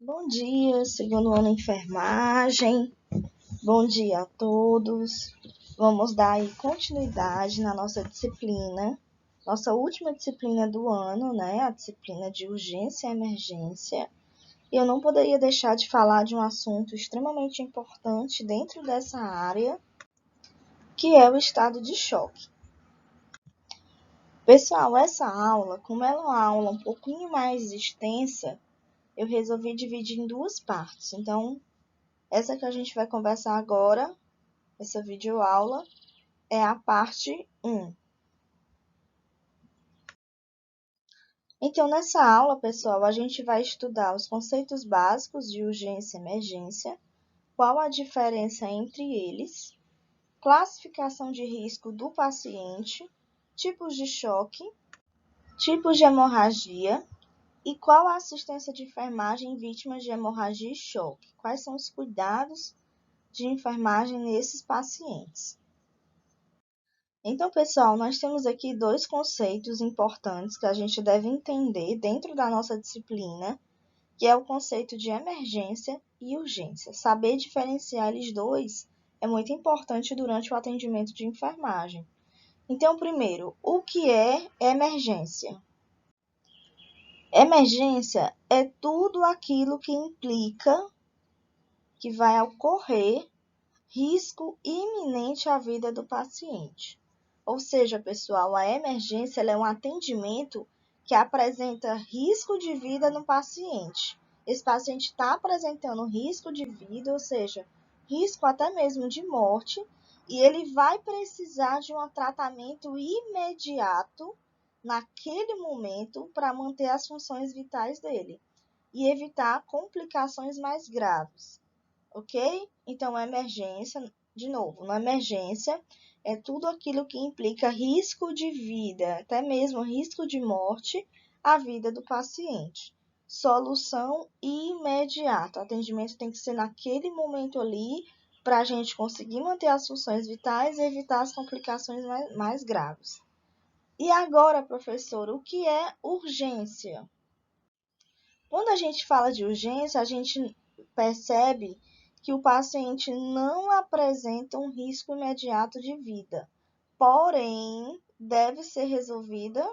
Bom dia, segundo ano enfermagem. Bom dia a todos. Vamos dar aí continuidade na nossa disciplina, nossa última disciplina do ano, né? A disciplina de urgência e emergência. E eu não poderia deixar de falar de um assunto extremamente importante dentro dessa área, que é o estado de choque. Pessoal, essa aula, como ela é uma aula um pouquinho mais extensa, eu resolvi dividir em duas partes. Então, essa que a gente vai conversar agora, essa videoaula, é a parte 1. Então, nessa aula, pessoal, a gente vai estudar os conceitos básicos de urgência e emergência, qual a diferença entre eles, classificação de risco do paciente, tipos de choque, tipos de hemorragia e qual a assistência de enfermagem em vítimas de hemorragia e choque. Quais são os cuidados de enfermagem nesses pacientes. Então, pessoal, nós temos aqui dois conceitos importantes que a gente deve entender dentro da nossa disciplina, que é o conceito de emergência e urgência. Saber diferenciar eles dois é muito importante durante o atendimento de enfermagem. Então, primeiro, o que é emergência? Emergência é tudo aquilo que implica que vai ocorrer risco iminente à vida do paciente. Ou seja, pessoal, a emergência é um atendimento que apresenta risco de vida no paciente. Esse paciente está apresentando risco de vida, ou seja, risco até mesmo de morte, e ele vai precisar de um tratamento imediato naquele momento para manter as funções vitais dele e evitar complicações mais graves. Ok? Então, emergência, de novo, na emergência é tudo aquilo que implica risco de vida, até mesmo risco de morte à vida do paciente. Solução imediata. O atendimento tem que ser naquele momento ali para a gente conseguir manter as funções vitais e evitar as complicações mais graves. E agora, professor, o que é urgência? Quando a gente fala de urgência, a gente percebe que o paciente não apresenta um risco imediato de vida, porém, deve ser resolvida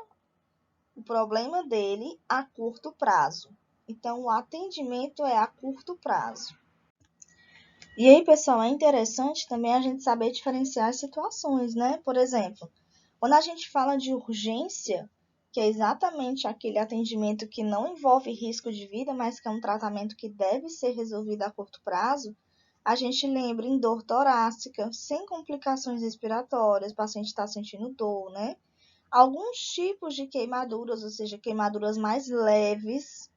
o problema dele a curto prazo. Então, o atendimento é a curto prazo. E aí, pessoal, é interessante também a gente saber diferenciar as situações, né? Por exemplo, quando a gente fala de urgência, que é exatamente aquele atendimento que não envolve risco de vida, mas que é um tratamento que deve ser resolvido a curto prazo, a gente lembra em dor torácica, sem complicações respiratórias, o paciente está sentindo dor, né? Alguns tipos de queimaduras, ou seja, queimaduras mais leves,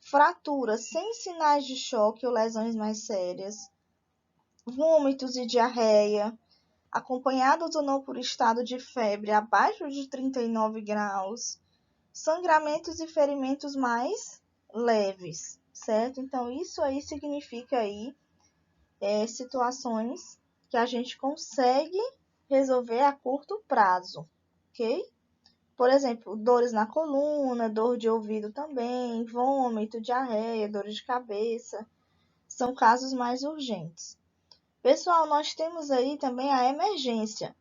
fraturas sem sinais de choque ou lesões mais sérias, vômitos e diarreia, acompanhados ou não por estado de febre abaixo de 39 graus, sangramentos e ferimentos mais leves, certo? Então, isso aí significa aí situações que a gente consegue resolver a curto prazo, ok? Por exemplo, dores na coluna, dor de ouvido também, vômito, diarreia, dores de cabeça, são casos mais urgentes. Pessoal, nós temos aí também a emergência,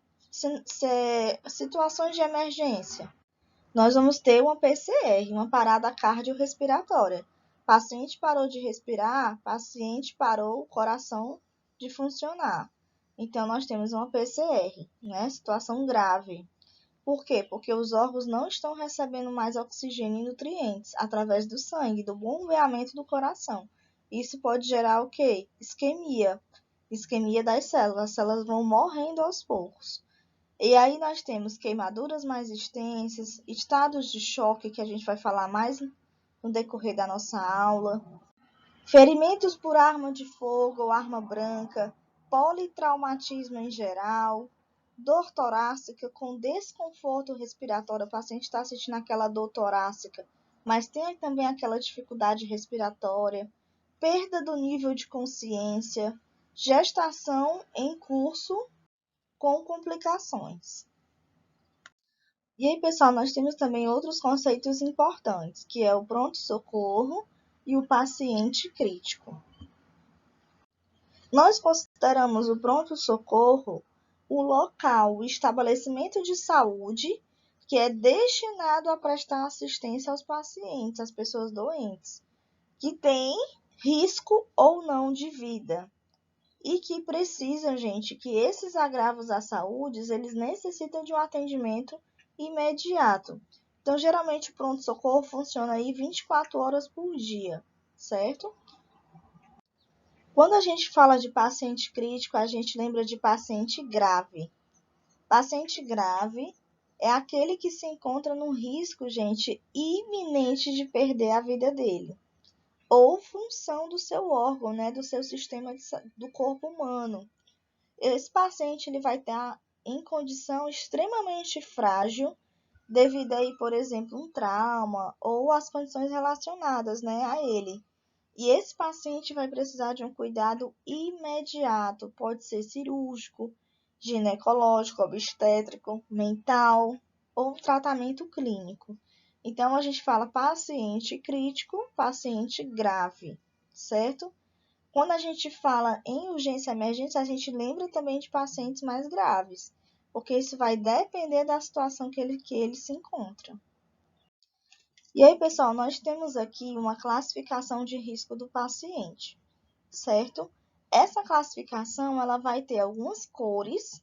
situações de emergência. Nós vamos ter uma PCR, uma parada cardiorrespiratória. Paciente parou de respirar, paciente parou o coração de funcionar. Então, nós temos uma PCR, né? Situação grave. Por quê? Porque os órgãos não estão recebendo mais oxigênio e nutrientes através do sangue, do bombeamento do coração. Isso pode gerar o quê? Isquemia. Isquemia das células. As células vão morrendo aos poucos. E aí nós temos queimaduras mais extensas, estados de choque, que a gente vai falar mais no decorrer da nossa aula, ferimentos por arma de fogo ou arma branca, politraumatismo em geral, dor torácica com desconforto respiratório, o paciente está sentindo aquela dor torácica, mas tem também aquela dificuldade respiratória, perda do nível de consciência, gestação em curso com complicações. E aí, pessoal, nós temos também outros conceitos importantes, que é o pronto-socorro, e o paciente crítico. Nós consideramos o pronto-socorro o local, o estabelecimento de saúde que é destinado a prestar assistência aos pacientes, às pessoas doentes, que têm risco ou não de vida e que precisam, gente, que esses agravos à saúde, eles necessitam de um atendimento imediato. Então, geralmente, o pronto-socorro funciona aí 24 horas por dia, certo? Quando a gente fala de paciente crítico, a gente lembra de paciente grave. Paciente grave é aquele que se encontra num risco, gente, iminente de perder a vida dele, ou função do seu órgão, né, do seu sistema do corpo humano. Esse paciente ele vai estar em condição extremamente frágil, devido aí, por exemplo, um trauma ou as condições relacionadas, né, a ele. E esse paciente vai precisar de um cuidado imediato, pode ser cirúrgico, ginecológico, obstétrico, mental ou tratamento clínico. Então, a gente fala paciente crítico, paciente grave, certo? Quando a gente fala em urgência e emergência, a gente lembra também de pacientes mais graves, porque isso vai depender da situação que ele se encontra. E aí, pessoal, nós temos aqui uma classificação de risco do paciente, certo? Essa classificação ela vai ter algumas cores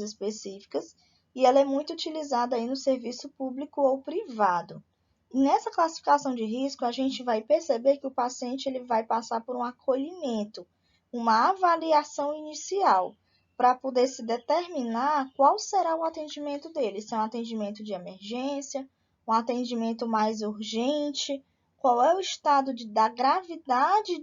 específicas, e ela é muito utilizada aí no serviço público ou privado. E nessa classificação de risco, a gente vai perceber que o paciente ele vai passar por um acolhimento, uma avaliação inicial, para poder se determinar qual será o atendimento dele, se é um atendimento de emergência, um atendimento mais urgente, qual é o estado da gravidade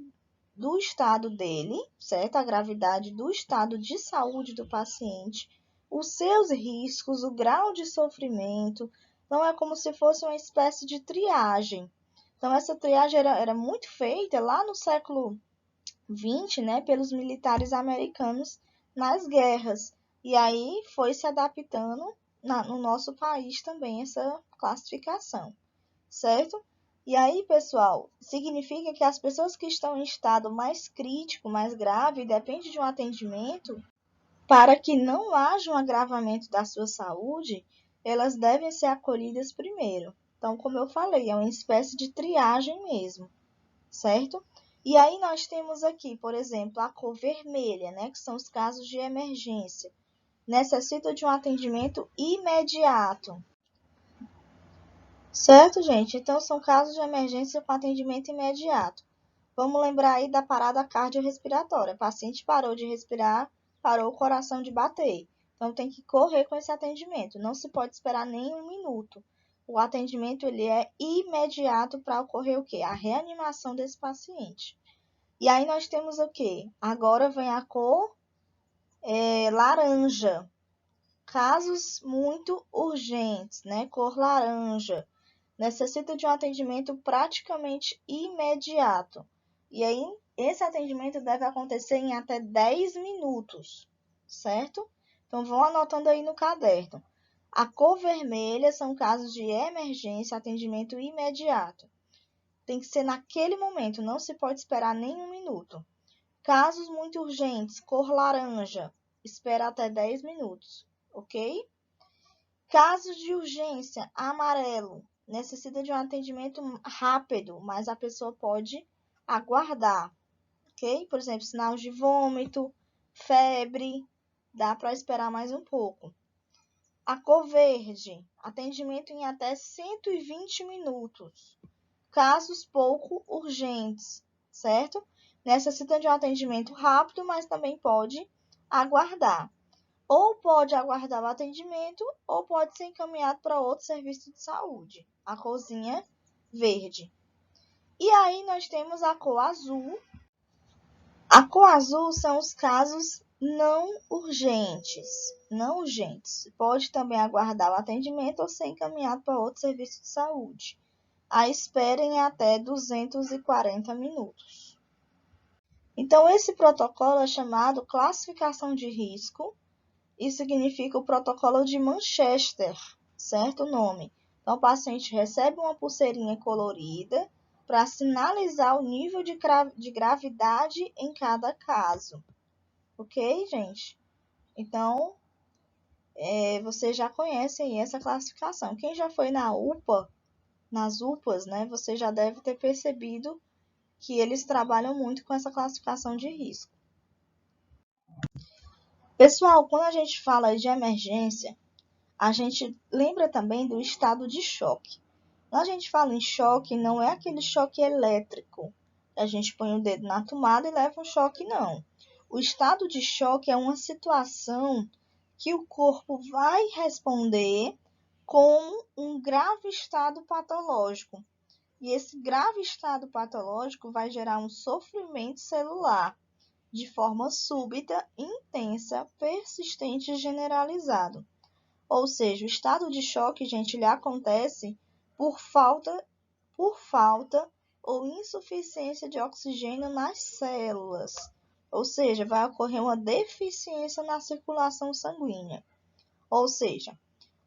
do estado dele, certo? A gravidade do estado de saúde do paciente, os seus riscos, o grau de sofrimento. Então, é como se fosse uma espécie de triagem. Então, essa triagem era muito feita lá no século XX, né, pelos militares americanos nas guerras. E aí foi se adaptando no nosso país também essa classificação, certo? E aí, pessoal, significa que as pessoas que estão em estado mais crítico, mais grave, depende de um atendimento, para que não haja um agravamento da sua saúde, elas devem ser acolhidas primeiro. Então, como eu falei, é uma espécie de triagem mesmo, certo? E aí nós temos aqui, por exemplo, a cor vermelha, né, que são os casos de emergência. Necessita de um atendimento imediato. Certo, gente? Então, são casos de emergência com atendimento imediato. Vamos lembrar aí da parada cardiorrespiratória. O paciente parou de respirar, parou o coração de bater. Então, tem que correr com esse atendimento. Não se pode esperar nem um minuto. O atendimento ele é imediato para ocorrer o quê? A reanimação desse paciente. E aí nós temos o quê? Agora vem a cor laranja. Casos muito urgentes, né? Cor laranja. Necessita de um atendimento praticamente imediato. E aí, esse atendimento deve acontecer em até 10 minutos, certo? Então, vão anotando aí no caderno. A cor vermelha são casos de emergência, atendimento imediato. Tem que ser naquele momento, não se pode esperar nem um minuto. Casos muito urgentes, cor laranja, espera até 10 minutos, ok? Casos de urgência, amarelo, necessita de um atendimento rápido, mas a pessoa pode aguardar, ok? Por exemplo, sinais de vômito, febre, dá para esperar mais um pouco. A cor verde, atendimento em até 120 minutos. Casos pouco urgentes, certo? Necessita de um atendimento rápido, mas também pode aguardar. Ou pode aguardar o atendimento, ou pode ser encaminhado para outro serviço de saúde, a corzinha verde. E aí nós temos a cor azul. A cor azul são os casos não urgentes. Não urgentes. Pode também aguardar o atendimento ou ser encaminhado para outro serviço de saúde. A espera em até 240 minutos. Então, esse protocolo é chamado classificação de risco. Isso significa o protocolo de Manchester, certo o nome? Então, o paciente recebe uma pulseirinha colorida para sinalizar o nível de gravidade em cada caso. Ok, gente? Então, você já conhece aí essa classificação. Quem já foi na UPA, nas UPAs, né, você já deve ter percebido que eles trabalham muito com essa classificação de risco. Pessoal, quando a gente fala de emergência, a gente lembra também do estado de choque. Quando a gente fala em choque, não é aquele choque elétrico. A gente põe o dedo na tomada e leva um choque, não. O estado de choque é uma situação que o corpo vai responder com um grave estado patológico. E esse grave estado patológico vai gerar um sofrimento celular de forma súbita, intensa, persistente e generalizado. Ou seja, o estado de choque, gente, ele acontece por falta ou insuficiência de oxigênio nas células. Ou seja, vai ocorrer uma deficiência na circulação sanguínea. Ou seja,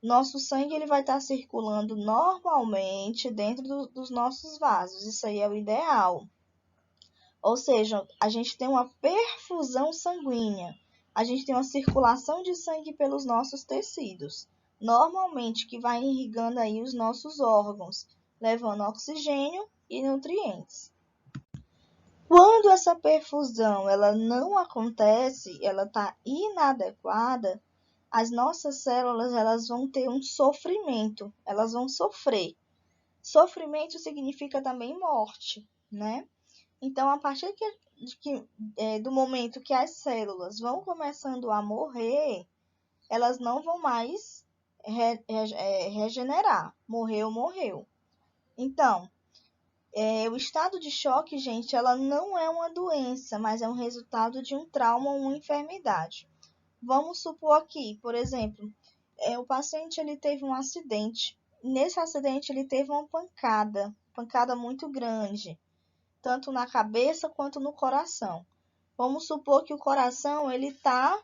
nosso sangue ele vai estar circulando normalmente dentro dos nossos vasos. Isso aí é o ideal. Ou seja, a gente tem uma perfusão sanguínea. A gente tem uma circulação de sangue pelos nossos tecidos. Normalmente que vai irrigando aí os nossos órgãos, levando oxigênio e nutrientes. Quando essa perfusão ela não acontece, ela está inadequada, as nossas células elas vão ter um sofrimento, elas vão sofrer. Sofrimento significa também morte, né? Então, a partir do momento que as células vão começando a morrer, elas não vão mais regenerar. Morreu, morreu. Então, o estado de choque, gente, ela não é uma doença, mas é um resultado de um trauma ou uma enfermidade. Vamos supor aqui, por exemplo, o paciente ele teve um acidente. Nesse acidente, ele teve uma pancada muito grande, tanto na cabeça quanto no coração. Vamos supor que o coração ele está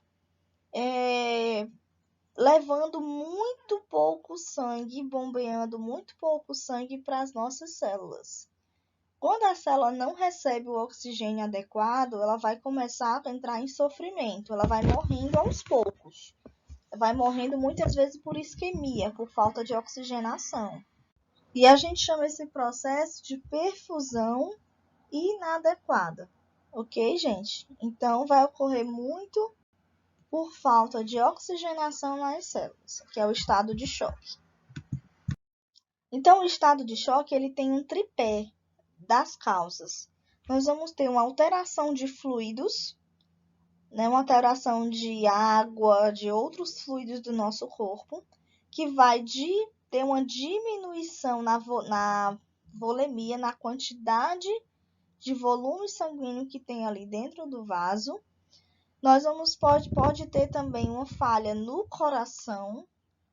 levando muito pouco sangue, bombeando muito pouco sangue para as nossas células. Quando a célula não recebe o oxigênio adequado, ela vai começar a entrar em sofrimento, ela vai morrendo aos poucos. Vai morrendo muitas vezes por isquemia, por falta de oxigenação. E a gente chama esse processo de perfusão inadequada. Ok, gente? Então, vai ocorrer muito por falta de oxigenação nas células, que é o estado de choque. Então, o estado de choque ele tem um tripé das causas. Nós vamos ter uma alteração de fluidos, né, uma alteração de água, de outros fluidos do nosso corpo, que vai ter uma diminuição na volemia, na quantidade de volume sanguíneo que tem ali dentro do vaso. Nós pode ter também uma falha no coração,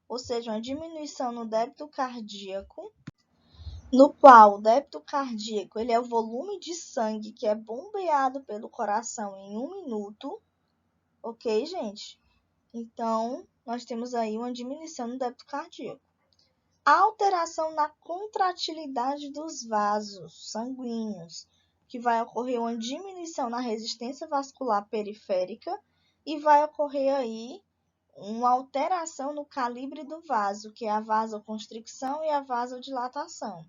ou seja, uma diminuição no débito cardíaco, no qual o débito cardíaco ele é o volume de sangue que é bombeado pelo coração em 1 minuto, ok, gente? Então, nós temos aí uma diminuição no débito cardíaco. A alteração na contratilidade dos vasos sanguíneos, que vai ocorrer uma diminuição na resistência vascular periférica e vai ocorrer aí uma alteração no calibre do vaso, que é a vasoconstricção e a vasodilatação.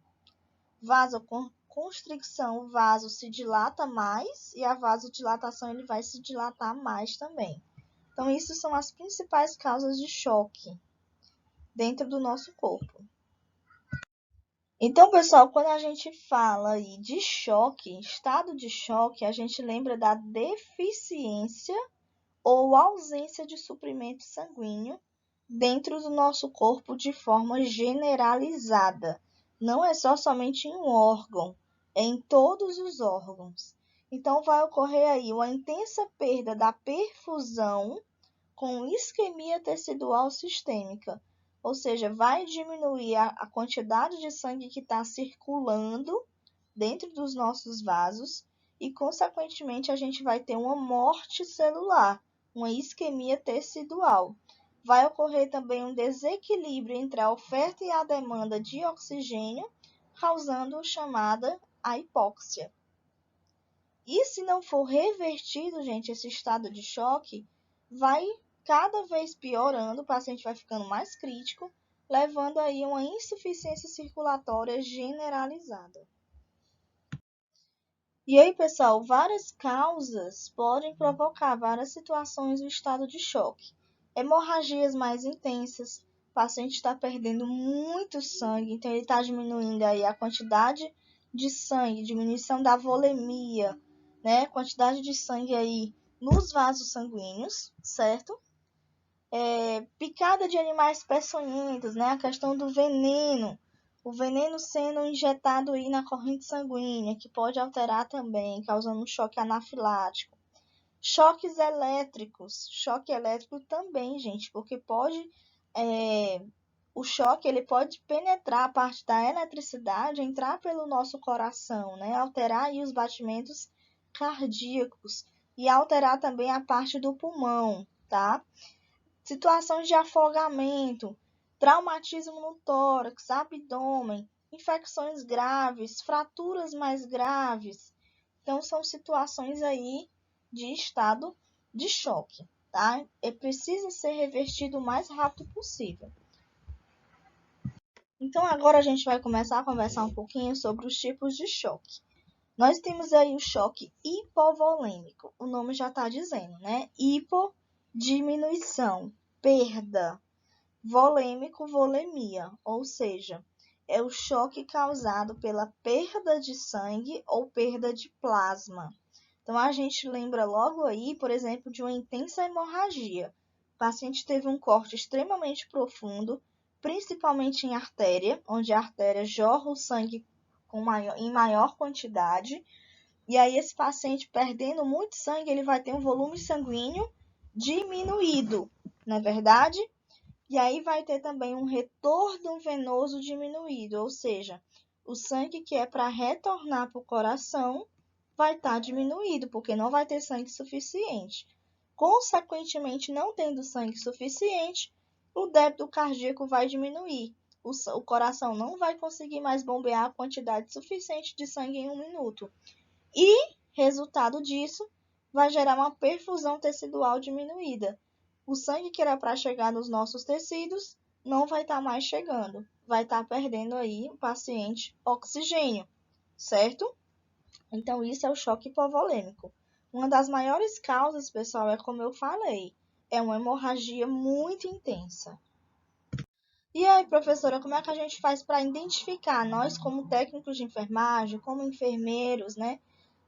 Vasoconstricção, o vaso se dilata mais e a vasodilatação ele vai se dilatar mais também. Então, isso são as principais causas de choque dentro do nosso corpo. Então, pessoal, quando a gente fala aí de choque, estado de choque, a gente lembra da deficiência ou ausência de suprimento sanguíneo dentro do nosso corpo de forma generalizada. Não é somente em um órgão, é em todos os órgãos. Então, vai ocorrer aí uma intensa perda da perfusão com isquemia tecidual sistêmica, ou seja, vai diminuir a quantidade de sangue que está circulando dentro dos nossos vasos e, consequentemente, a gente vai ter uma morte celular, uma isquemia tecidual. Vai ocorrer também um desequilíbrio entre a oferta e a demanda de oxigênio, causando chamada a hipóxia. E se não for revertido, gente, esse estado de choque, vai cada vez piorando, o paciente vai ficando mais crítico, levando aí uma insuficiência circulatória generalizada. E aí, pessoal, várias causas podem provocar várias situações do estado de choque. Hemorragias mais intensas, o paciente está perdendo muito sangue, então ele está diminuindo aí a quantidade de sangue, diminuição da volemia, né? Quantidade de sangue aí nos vasos sanguíneos, certo? Picada de animais peçonhentos, né? A questão do veneno, o veneno sendo injetado aí na corrente sanguínea, que pode alterar também, causando um choque anafilático. Choques elétricos, choque elétrico também, gente, porque o choque ele pode penetrar a parte da eletricidade, entrar pelo nosso coração, né? Alterar aí os batimentos cardíacos e alterar também a parte do pulmão, tá? Situações de afogamento, traumatismo no tórax, abdômen, infecções graves, fraturas mais graves. Então, são situações aí de estado de choque, tá? E precisa ser revertido o mais rápido possível. Então, agora a gente vai começar a conversar um pouquinho sobre os tipos de choque. Nós temos aí o choque hipovolêmico, o nome já está dizendo, né? Hipo, diminuição, perda. Volêmico, volemia, ou seja, é o choque causado pela perda de sangue ou perda de plasma. Então, a gente lembra logo aí, por exemplo, de uma intensa hemorragia. O paciente teve um corte extremamente profundo, principalmente em artéria, onde a artéria jorra o sangue em maior quantidade. E aí, esse paciente perdendo muito sangue, ele vai ter um volume sanguíneo diminuído, não é verdade? E aí vai ter também um retorno venoso diminuído, ou seja, o sangue que é para retornar para o coração vai estar diminuído, porque não vai ter sangue suficiente. Consequentemente, não tendo sangue suficiente, o débito cardíaco vai diminuir. O coração não vai conseguir mais bombear a quantidade suficiente de sangue em 1 minuto. E, resultado disso, vai gerar uma perfusão tecidual diminuída. O sangue que era para chegar nos nossos tecidos não vai estar mais chegando. Vai estar perdendo aí o paciente oxigênio, certo? Então, isso é o choque hipovolêmico. Uma das maiores causas, pessoal, é como eu falei, é uma hemorragia muito intensa. E aí, professora, como é que a gente faz para identificar, nós como técnicos de enfermagem, como enfermeiros, né?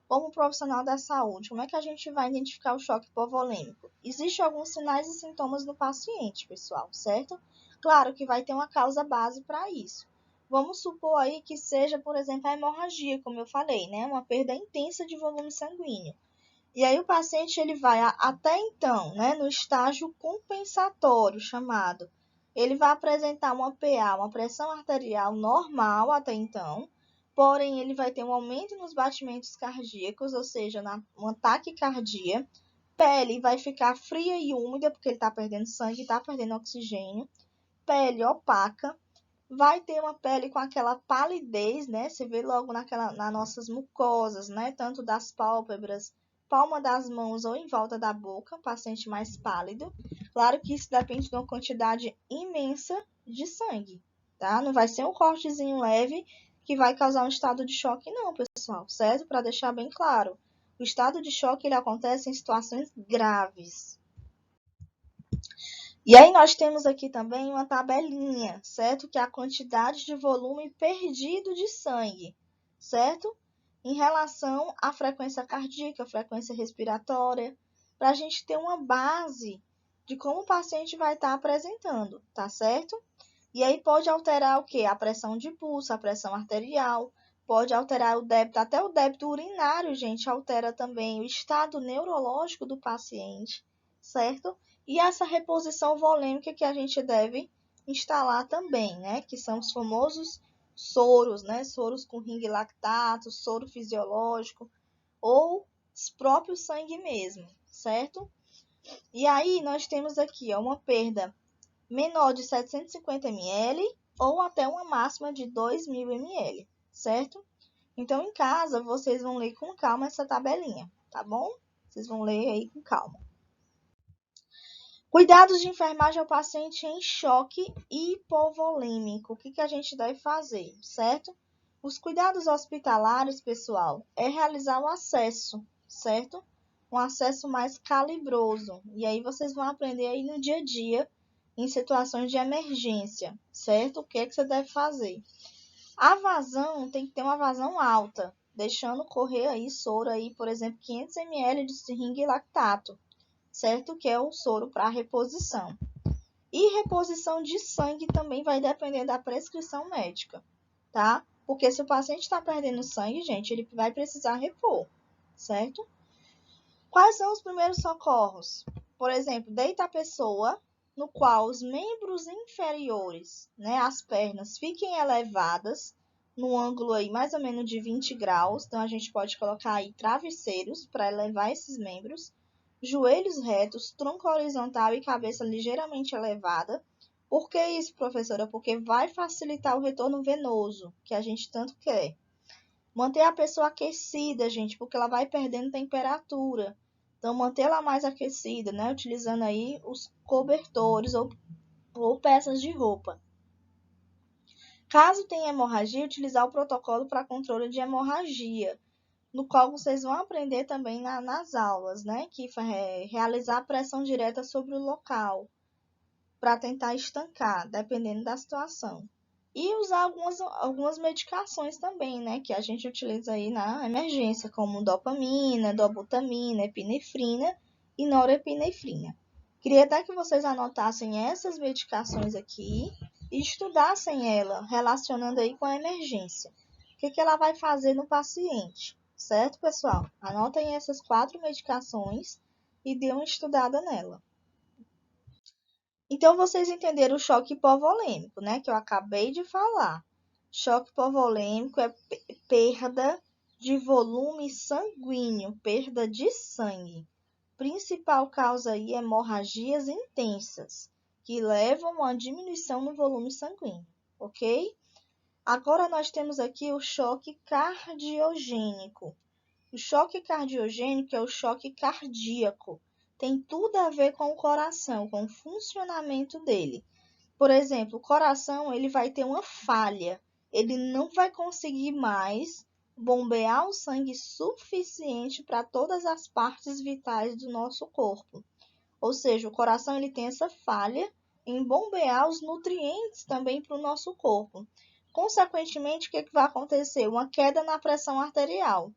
Como profissional da saúde, como é que a gente vai identificar o choque hipovolêmico? Existem alguns sinais e sintomas no paciente, pessoal, certo? Claro que vai ter uma causa base para isso. Vamos supor aí que seja, por exemplo, a hemorragia, como eu falei, né? Uma perda intensa de volume sanguíneo. E aí o paciente ele vai até então, né, no estágio compensatório chamado. Ele vai apresentar uma PA, uma pressão arterial normal até então, porém ele vai ter um aumento nos batimentos cardíacos, ou seja, uma taquicardia. Pele vai ficar fria e úmida, porque ele está perdendo sangue, está perdendo oxigênio. Pele opaca. Vai ter uma pele com aquela palidez, né? Você vê logo nas nossas mucosas, né? Tanto das pálpebras, palma das mãos ou em volta da boca, um paciente mais pálido. Claro que isso depende de uma quantidade imensa de sangue, tá? Não vai ser um cortezinho leve que vai causar um estado de choque, não, pessoal, certo? Para deixar bem claro. O estado de choque ele acontece em situações graves. E aí nós temos aqui também uma tabelinha, certo? Que é a quantidade de volume perdido de sangue, certo? Em relação à frequência cardíaca, frequência respiratória, para a gente ter uma base de como o paciente vai estar apresentando, tá certo? E aí pode alterar o quê? A pressão de pulso, a pressão arterial, pode alterar o débito, até o débito urinário, gente, altera também o estado neurológico do paciente, certo? E essa reposição volêmica que a gente deve instalar também, né? Que são os famosos soros, né? Soros com ring lactato, soro fisiológico ou próprio sangue mesmo, certo? E aí nós temos aqui uma perda menor de 750 ml ou até uma máxima de 2.000 ml, certo? Então, em casa, vocês vão ler com calma essa tabelinha, tá bom? Vocês vão ler aí com calma. Cuidados de enfermagem ao paciente em choque hipovolêmico. O que a gente deve fazer, certo? Os cuidados hospitalares, pessoal, é realizar o acesso, certo? Um acesso mais calibroso. E aí vocês vão aprender aí no dia a dia, em situações de emergência, certo? O que é que você deve fazer? A vazão tem que ter uma vazão alta, deixando correr aí soro aí, por exemplo, 500 ml de seringa e lactato, certo? Que é o soro para reposição. E reposição de sangue também vai depender da prescrição médica, tá? Porque se o paciente está perdendo sangue, gente, ele vai precisar repor, certo? Quais são os primeiros socorros? Por exemplo, deita a pessoa no qual os membros inferiores, né, as pernas, fiquem elevadas no ângulo aí mais ou menos de 20 graus. Então, a gente pode colocar aí travesseiros para elevar esses membros. Joelhos retos, tronco horizontal e cabeça ligeiramente elevada. Por que isso, professora? Porque vai facilitar o retorno venoso, que a gente tanto quer. Manter a pessoa aquecida, gente, porque ela vai perdendo temperatura. Então, mantê-la mais aquecida, né? Utilizando aí os cobertores ou peças de roupa. Caso tenha hemorragia, utilizar o protocolo para controle de hemorragia, no qual vocês vão aprender também nas aulas, né? Que é realizar pressão direta sobre o local, para tentar estancar, dependendo da situação. E usar algumas medicações também, né? Que a gente utiliza aí na emergência, como dopamina, dobutamina, epinefrina e norepinefrina. Queria até que vocês anotassem essas medicações aqui e estudassem ela, relacionando aí com a emergência. O que ela vai fazer no paciente, certo, pessoal? Anotem essas 4 medicações e dê uma estudada nela. Então, vocês entenderam o choque hipovolêmico, né? Que eu acabei de falar. Choque hipovolêmico é perda de volume sanguíneo, perda de sangue. Principal causa aí, hemorragias intensas, que levam a uma diminuição no volume sanguíneo, ok? Agora, nós temos aqui o choque cardiogênico. O choque cardiogênico é o choque cardíaco. Tem tudo a ver com o coração, com o funcionamento dele. Por exemplo, o coração ele vai ter uma falha. Ele não vai conseguir mais bombear o sangue suficiente para todas as partes vitais do nosso corpo. Ou seja, o coração ele tem essa falha em bombear os nutrientes também para o nosso corpo. Consequentemente, o que vai acontecer? Uma queda na pressão arterial.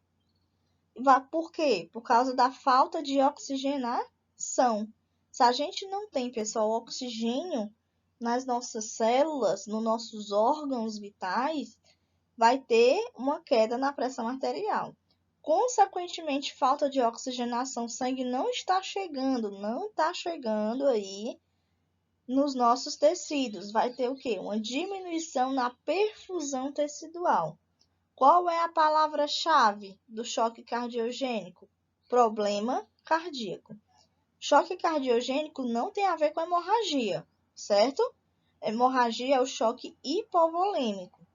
Por quê? Por causa da falta de oxigenação. Se a gente não tem, pessoal, oxigênio nas nossas células, nos nossos órgãos vitais, vai ter uma queda na pressão arterial. Consequentemente, falta de oxigenação, o sangue não está chegando aí nos nossos tecidos. Vai ter o quê? Uma diminuição na perfusão tecidual. Qual é a palavra-chave do choque cardiogênico? Problema cardíaco. Choque cardiogênico não tem a ver com hemorragia, certo? Hemorragia é o choque hipovolêmico.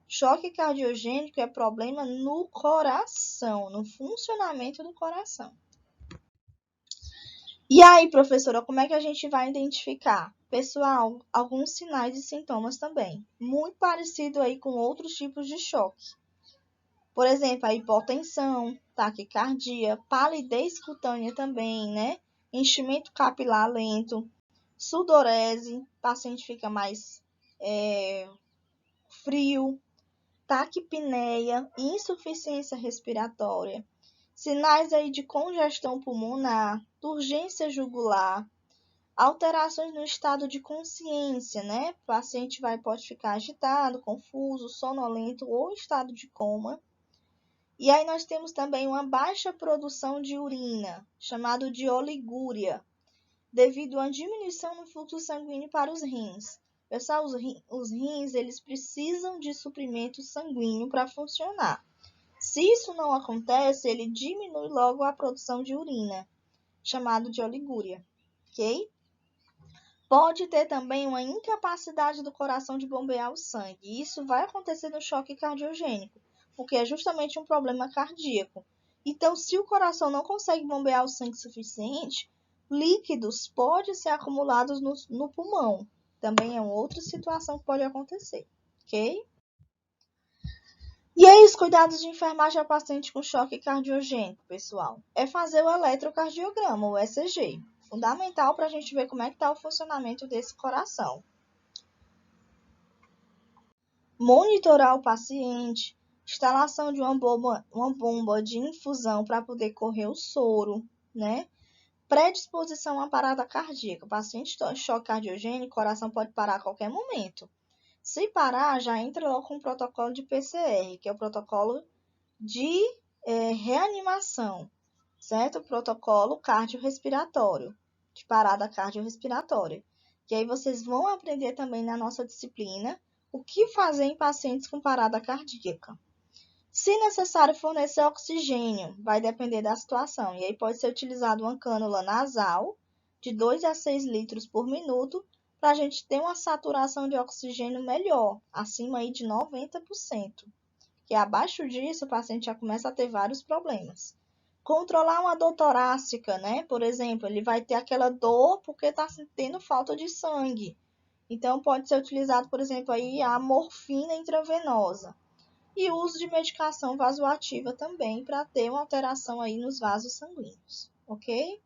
Choque cardiogênico é problema no coração, no funcionamento do coração. E aí, professora, como é que a gente vai identificar? Pessoal, alguns sinais e sintomas também. Muito parecido aí com outros tipos de choque. Por exemplo, a hipotensão, taquicardia, palidez cutânea também, né? Enchimento capilar lento, sudorese, o paciente fica mais frio, taquipneia, insuficiência respiratória, sinais aí de congestão pulmonar, urgência jugular, alterações no estado de consciência, né? O paciente pode ficar agitado, confuso, sonolento ou em estado de coma. E aí nós temos também uma baixa produção de urina, chamado de oligúria, devido a uma diminuição no fluxo sanguíneo para os rins. Pessoal, os rins eles precisam de suprimento sanguíneo para funcionar. Se isso não acontece, ele diminui logo a produção de urina, chamado de oligúria, ok? Pode ter também uma incapacidade do coração de bombear o sangue. Isso vai acontecer no choque cardiogênico. porque é justamente um problema cardíaco. Então, se o coração não consegue bombear o sangue suficiente, líquidos podem ser acumulados no pulmão. Também é uma outra situação que pode acontecer, ok? E aí, os cuidados de enfermagem ao paciente com choque cardiogênico, pessoal, é fazer o eletrocardiograma, o ECG. Fundamental para a gente ver como é que está o funcionamento desse coração. Monitorar o paciente, instalação de uma bomba de infusão para poder correr o soro, né? Predisposição à parada cardíaca. O paciente em choque cardiogênico, o coração pode parar a qualquer momento. Se parar, já entra logo com o protocolo de PCR, que é o protocolo de reanimação, certo? O protocolo cardiorrespiratório, de parada cardiorrespiratória. Que aí vocês vão aprender também na nossa disciplina o que fazer em pacientes com parada cardíaca. Se necessário fornecer oxigênio, vai depender da situação. E aí pode ser utilizado uma cânula nasal de 2 a 6 litros por minuto para a gente ter uma saturação de oxigênio melhor, acima aí de 90%. Que abaixo disso o paciente já começa a ter vários problemas. Controlar uma dor torácica, né? Por exemplo, ele vai ter aquela dor porque está tendo falta de sangue. Então, pode ser utilizado, por exemplo, aí a morfina intravenosa. E o uso de medicação vasoativa também, para ter uma alteração aí nos vasos sanguíneos, ok?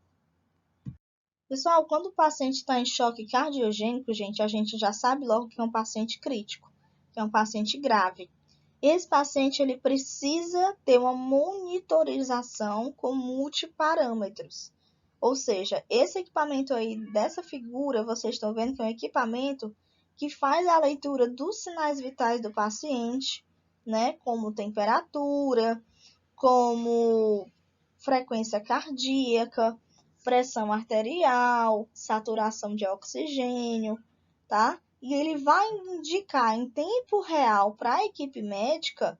Pessoal, quando o paciente está em choque cardiogênico, gente, a gente já sabe logo que é um paciente crítico, que é um paciente grave. Esse paciente ele precisa ter uma monitorização com multiparâmetros. Ou seja, esse equipamento aí dessa figura, vocês estão vendo que é um equipamento que faz a leitura dos sinais vitais do paciente, né? Como temperatura, como frequência cardíaca, pressão arterial, saturação de oxigênio, tá? E ele vai indicar em tempo real para a equipe médica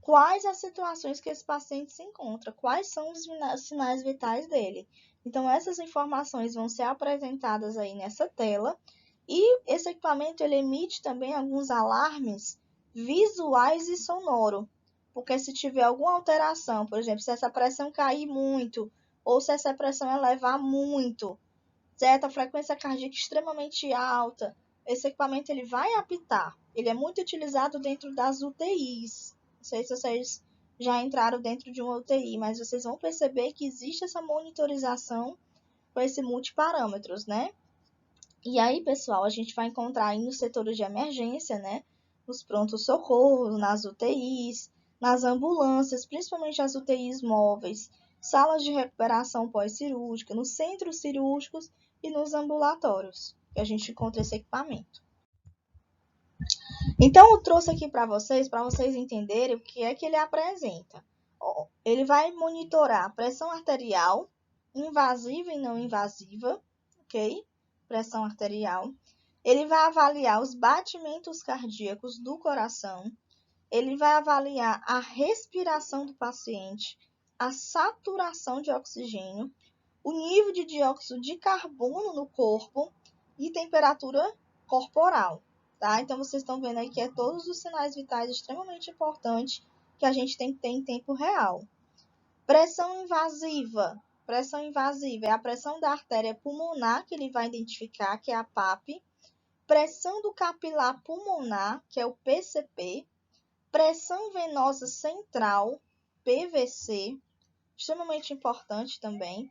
quais as situações que esse paciente se encontra, quais são os sinais vitais dele. Então, essas informações vão ser apresentadas aí nessa tela. E esse equipamento ele emite também alguns alarmes visuais e sonoro. Porque se tiver alguma alteração, por exemplo, se essa pressão cair muito, ou se essa pressão elevar muito, certa frequência cardíaca extremamente alta, esse equipamento ele vai apitar. Ele é muito utilizado dentro das UTIs. Não sei se vocês já entraram dentro de uma UTI, mas vocês vão perceber que existe essa monitorização com esses multiparâmetros, né? E aí, pessoal, a gente vai encontrar aí nos setores de emergência, né? Nos prontos-socorros, nas UTIs, nas ambulâncias, principalmente as UTIs móveis, salas de recuperação pós-cirúrgica, nos centros cirúrgicos e nos ambulatórios, que a gente encontra esse equipamento. Então, eu trouxe aqui para vocês entenderem o que é que ele apresenta. Ele vai monitorar a pressão arterial, invasiva e não invasiva, ok? Pressão arterial. Ele vai avaliar os batimentos cardíacos do coração. Ele vai avaliar a respiração do paciente, a saturação de oxigênio, o nível de dióxido de carbono no corpo e temperatura corporal, tá? Então, vocês estão vendo aí que é todos os sinais vitais extremamente importantes que a gente tem que ter em tempo real. Pressão invasiva. Pressão invasiva é a pressão da artéria pulmonar, que ele vai identificar, que é a PAP. Pressão do capilar pulmonar, que é o PCP. Pressão venosa central, PVC, extremamente importante também.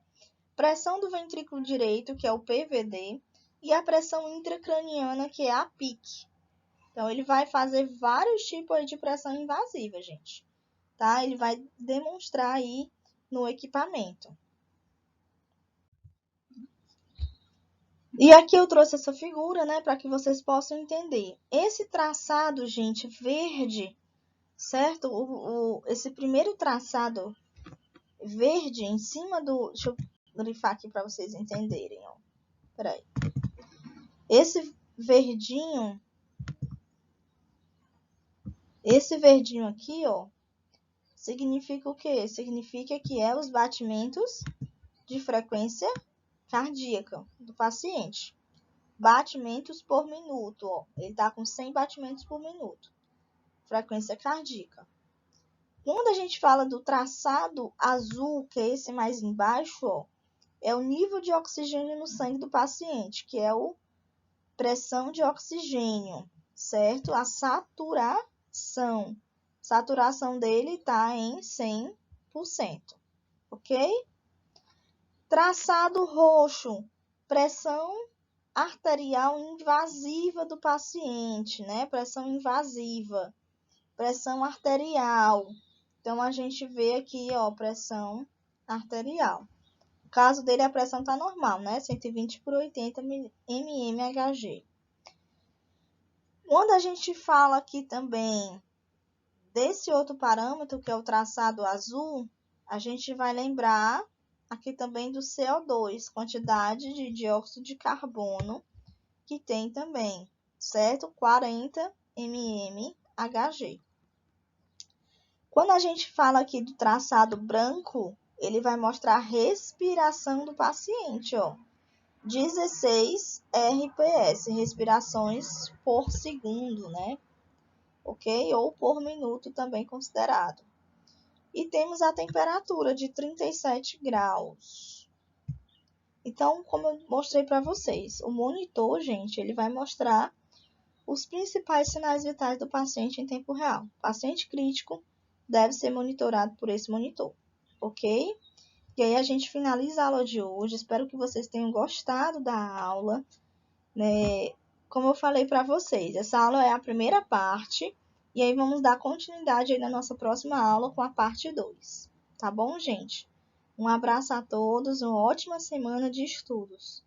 Pressão do ventrículo direito, que é o PVD, e a pressão intracraniana, que é a PIC. Então, ele vai fazer vários tipos de pressão invasiva, gente. Tá? Ele vai demonstrar aí no equipamento. E aqui eu trouxe essa figura, né, para que vocês possam entender. Esse traçado, gente, verde, certo? Esse primeiro traçado verde em cima do... Deixa eu grifar aqui para vocês entenderem, ó. Peraí. Esse verdinho aqui, ó, significa o quê? Significa que é os batimentos de frequência cardíaca do paciente. Batimentos por minuto, ó. Ele tá com 100 batimentos por minuto. Frequência cardíaca. Quando a gente fala do traçado azul, que é esse mais embaixo, ó, é o nível de oxigênio no sangue do paciente, que é o pressão de oxigênio, certo? A saturação. Saturação dele está em 100%, ok? Traçado roxo, pressão arterial invasiva do paciente, né? Pressão invasiva, pressão arterial. Então, a gente vê aqui, ó, pressão arterial. No caso dele, a pressão tá normal, né? 120 por 80 mmHg. Quando a gente fala aqui também desse outro parâmetro, que é o traçado azul, a gente vai lembrar aqui também do CO2, quantidade de dióxido de carbono que tem também, certo? 40 mmHg. Quando a gente fala aqui do traçado branco, ele vai mostrar a respiração do paciente, ó. 16 RPS, respirações por segundo, né? Ok? Ou por minuto também considerado. E temos a temperatura de 37 graus. Então, como eu mostrei para vocês, o monitor, gente, ele vai mostrar os principais sinais vitais do paciente em tempo real. O paciente crítico deve ser monitorado por esse monitor, ok? E aí a gente finaliza a aula de hoje. Espero que vocês tenham gostado da aula, né? Como eu falei para vocês, essa aula é a primeira parte, e aí vamos dar continuidade aí na nossa próxima aula com a parte 2. Tá bom, gente? Um abraço a todos, uma ótima semana de estudos.